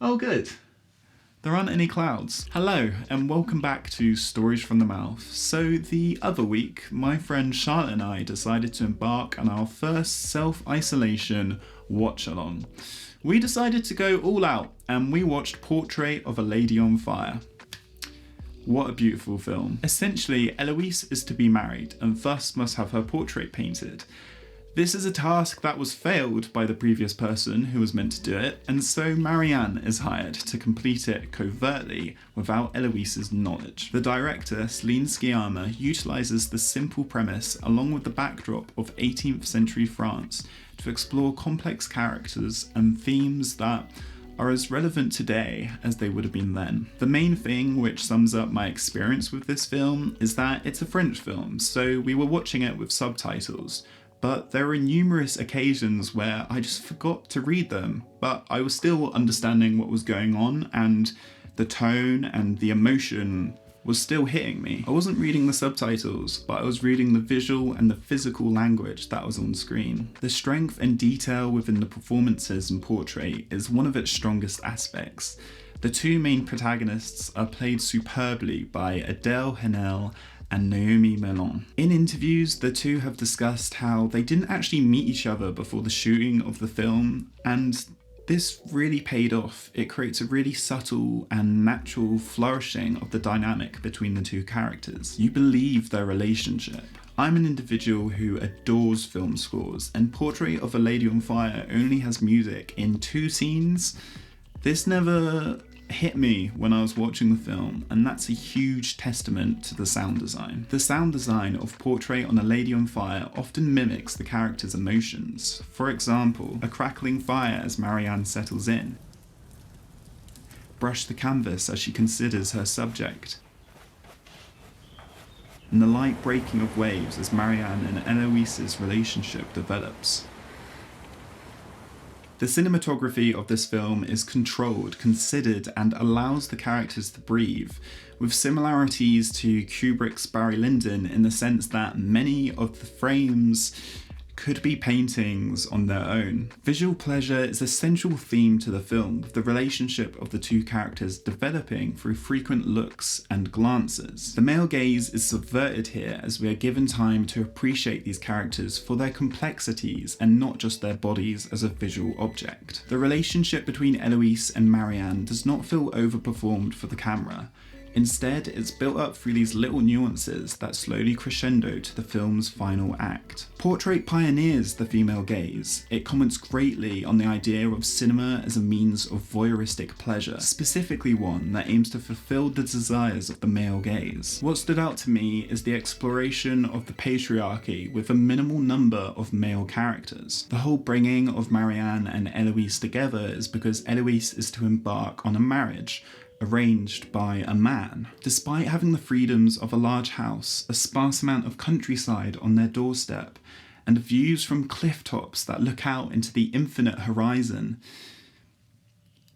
Oh, good. There aren't any clouds. Hello, and welcome back to Stories from the Mouth. So the other week, my friend Charlotte and I decided to embark on our first self-isolation watch-along. We decided to go all out, and we watched Portrait of a Lady on Fire. What a beautiful film. Essentially, Eloise is to be married, and thus must have her portrait painted. This is a task that was failed by the previous person who was meant to do it, and so Marianne is hired to complete it covertly without Eloise's knowledge. The director, Céline Sciamma, utilises the simple premise along with the backdrop of 18th century France to explore complex characters and themes that are as relevant today as they would have been then. The main thing which sums up my experience with this film is that it's a French film, so we were watching it with subtitles. But there were numerous occasions where I just forgot to read them, but I was still understanding what was going on, and the tone and the emotion was still hitting me. I wasn't reading the subtitles, but I was reading the visual and the physical language that was on screen. The strength and detail within the performances in Portrait is one of its strongest aspects. The two main protagonists are played superbly by Adèle Haenel and Naomi Mellon. In interviews, the two have discussed how they didn't actually meet each other before the shooting of the film, and this really paid off. It creates a really subtle and natural flourishing of the dynamic between the two characters. You believe their relationship. I'm an individual who adores film scores, and Portrait of a Lady on Fire only has music in 2 scenes. This never hit me when I was watching the film, and that's a huge testament to the sound design. The sound design of Portrait on a Lady on Fire often mimics the character's emotions. For example, a crackling fire as Marianne settles in, brush the canvas as she considers her subject, and the light breaking of waves as Marianne and Eloise's relationship develops. The cinematography of this film is controlled, considered, and allows the characters to breathe, with similarities to Kubrick's Barry Lyndon in the sense that many of the frames could be paintings on their own. Visual pleasure is a central theme to the film, with the relationship of the two characters developing through frequent looks and glances. The male gaze is subverted here as we are given time to appreciate these characters for their complexities and not just their bodies as a visual object. The relationship between Eloise and Marianne does not feel overperformed for the camera. Instead, it's built up through these little nuances that slowly crescendo to the film's final act. Portrait pioneers the female gaze. It comments greatly on the idea of cinema as a means of voyeuristic pleasure, specifically one that aims to fulfill the desires of the male gaze. What stood out to me is the exploration of the patriarchy with a minimal number of male characters. The whole bringing of Marianne and Eloise together is because Eloise is to embark on a marriage arranged by a man. Despite having the freedoms of a large house, a sparse amount of countryside on their doorstep, and views from cliff tops that look out into the infinite horizon,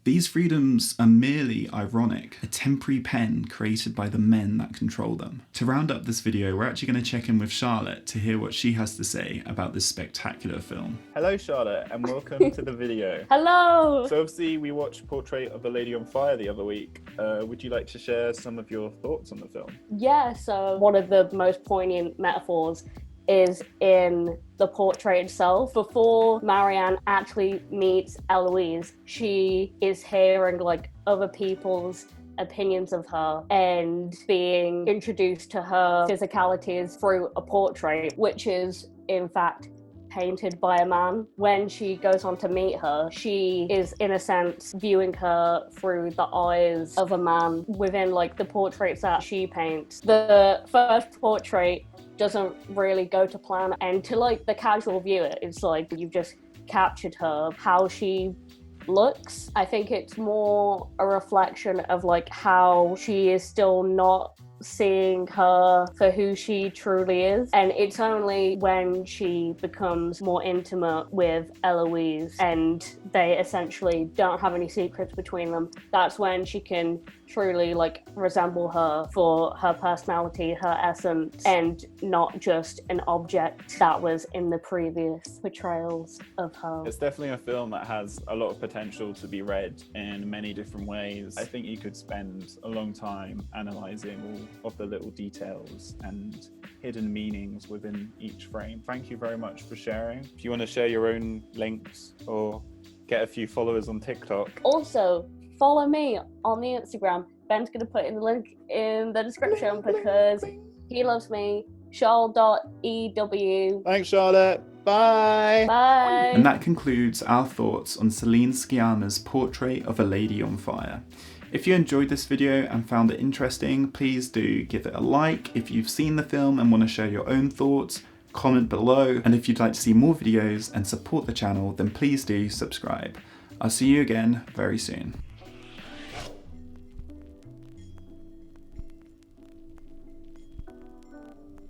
these freedoms are merely ironic, a temporary pen created by the men that control them. To round up this video, we're actually going to check in with Charlotte to hear what she has to say about this spectacular film. Hello Charlotte, and welcome to the video. Hello! So obviously we watched Portrait of a Lady on Fire the other week. Would you like to share some of your thoughts on the film? Yeah, so one of the most poignant metaphors is in the portrait itself. Before Marianne actually meets Eloise, she is hearing like other people's opinions of her and being introduced to her physicalities through a portrait, which is in fact painted by a man. When she goes on to meet her, she is in a sense viewing her through the eyes of a man within like the portraits that she paints. The first portrait doesn't really go to plan, and to like the casual viewer, it's like you've just captured her, how she looks. I think it's more a reflection of like how she is still not seeing her for who she truly is. And it's only when she becomes more intimate with Eloise and they essentially don't have any secrets between them, that's when she can truly like resemble her for her personality, her essence, and not just an object that was in the previous portrayals of her. It's definitely a film that has a lot of potential to be read in many different ways. I think you could spend a long time analysing all of the little details and hidden meanings within each frame. Thank you very much for sharing. If you want to share your own links or get a few followers on TikTok. Also, follow me on the Instagram. Ben's going to put in the link in the description because he loves me. Charlotte.ew. Thanks, Charlotte. Bye. Bye. And that concludes our thoughts on Céline Sciamma's portrait of a lady on fire. If you enjoyed this video and found it interesting, please do give it a like. If you've seen the film and want to share your own thoughts, comment below. And if you'd like to see more videos and support the channel, then please do subscribe. I'll see you again very soon.